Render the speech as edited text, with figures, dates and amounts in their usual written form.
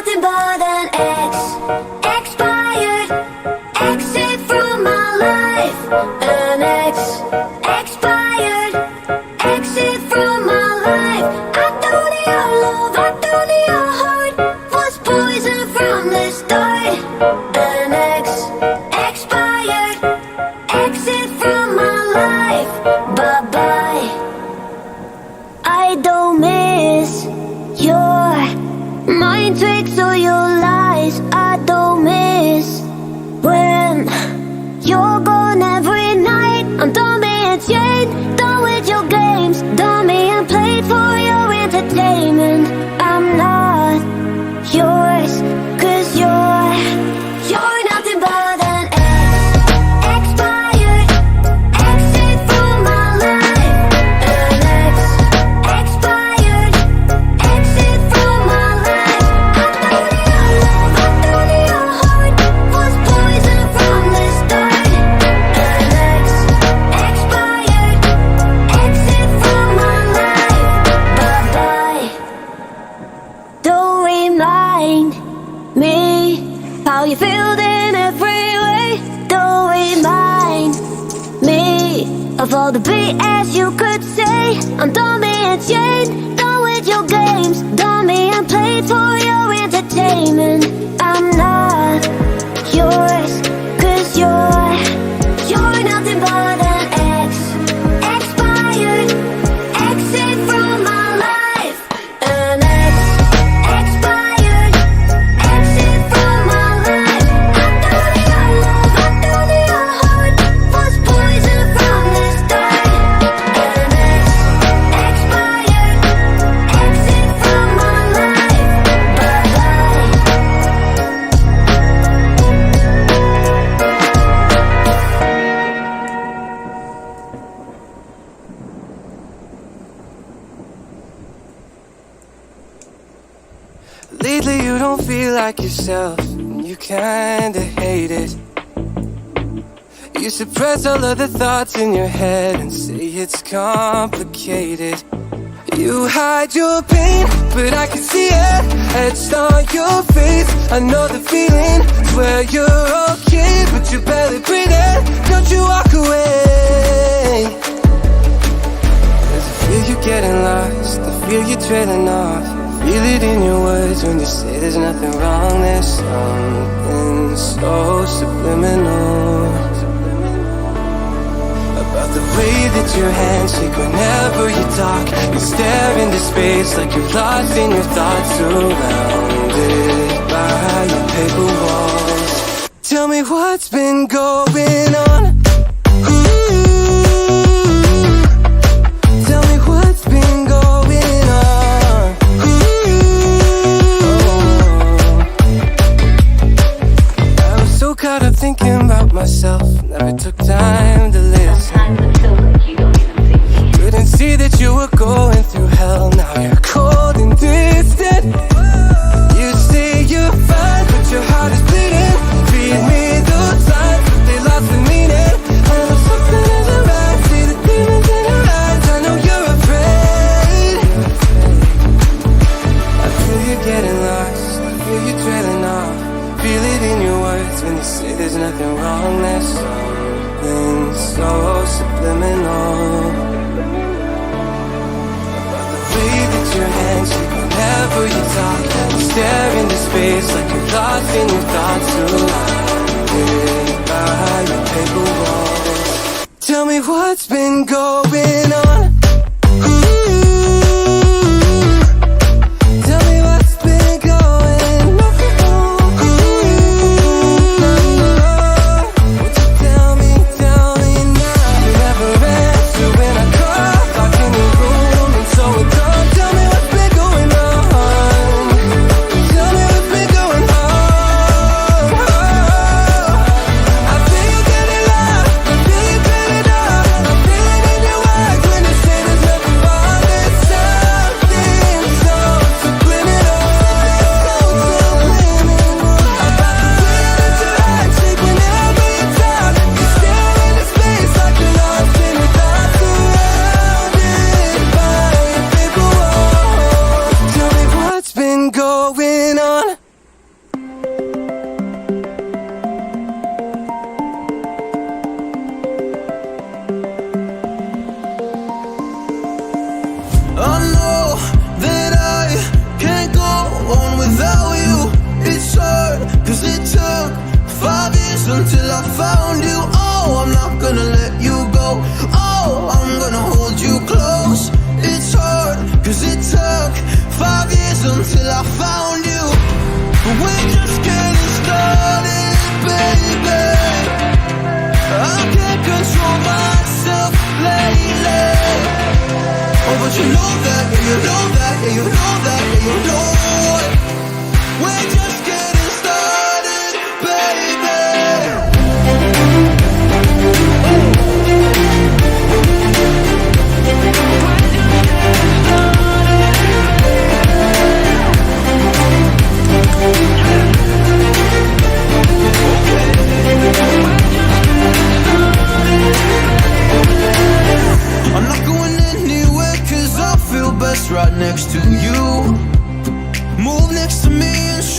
nothing but an ex. Expired. Exit from my life. An ex. Expired. Exit from my life. I don't need your love, I don't need your heart. Was poison from the start. An ex. Expired. Exit from my life. Bye bye. I don't miss your mind tricks or your lies. I don't miss when you're gone every night. I'm done being chained, done with your games, done being played for your entertainment. I'm not yours, 'cause you're nothing but an ex. Expired. Exit from my life. An ex. Expired. Exit from my life. I don't need your love, I don't need your heart. Was poison from the start. An ex. Expired. Exit from my life. Bye bye. Don't remind me how you feel in every way. Don't remind me of all the BS you could say. I'm done being chained, done with your games, done being played for your entertainment. I'm not yours, 'cause you're nothing but an ex. Expired. Exit from my life. An ex. Expired. Exit from my life. I don't need your love, I don't need your heart. Was poison from the start. An ex. Expired. Exit from my life. Bye bye. Lately you don't feel like yourself, and you kinda hate it. You suppress all of the thoughts in your head and say it's complicated. You hide your pain, but I can see it etched on your face. I know the feeling, swear you're okay, but you're barely breathing. Don't you walk away. Cause I feel you getting lost, I feel you trailing off. Feel it in your words when you say there's nothing wrong. There's something so subliminal about the way that your hands shake whenever you talk. You stare into space like you're lost in your thoughts, surrounded by your paper walls. Tell me what's been going on. Tell me what's been going on. I was so caught up thinking about myself, never took time to listen. Couldn't see that you were going through hell. Now you're cold and distant. You say you're fine, but your heart is bleeding. Feed me those signs, but they lost the meaning. I know something isn't right. See the demons in your eyes. I know you're afraid. I feel you getting lost, I feel you trailing off. Feel it in your words when you say there's nothing wrong. There's something so subliminal about the way that your hands shake whenever you talk. You stare into space like you're lost in your thoughts, surrounded by your paper walls. Tell me what's been going on. Tell me what's been going on. Won't you tell me now? You never answer when I call, lock in the room and so it gone. Tell me what's been going on. Tell me what's been going on. I feel you getting lost, I feel you getting up. I feel it in your eyes when you say until I found you. But we're just getting started, baby. I can't control myself lately. Oh, but you know that, yeah, you know that, yeah, you know that, yeah, you know it. We're just getting started, baby. I'm not going anywhere 'cause I feel best right next to you. Move next to me and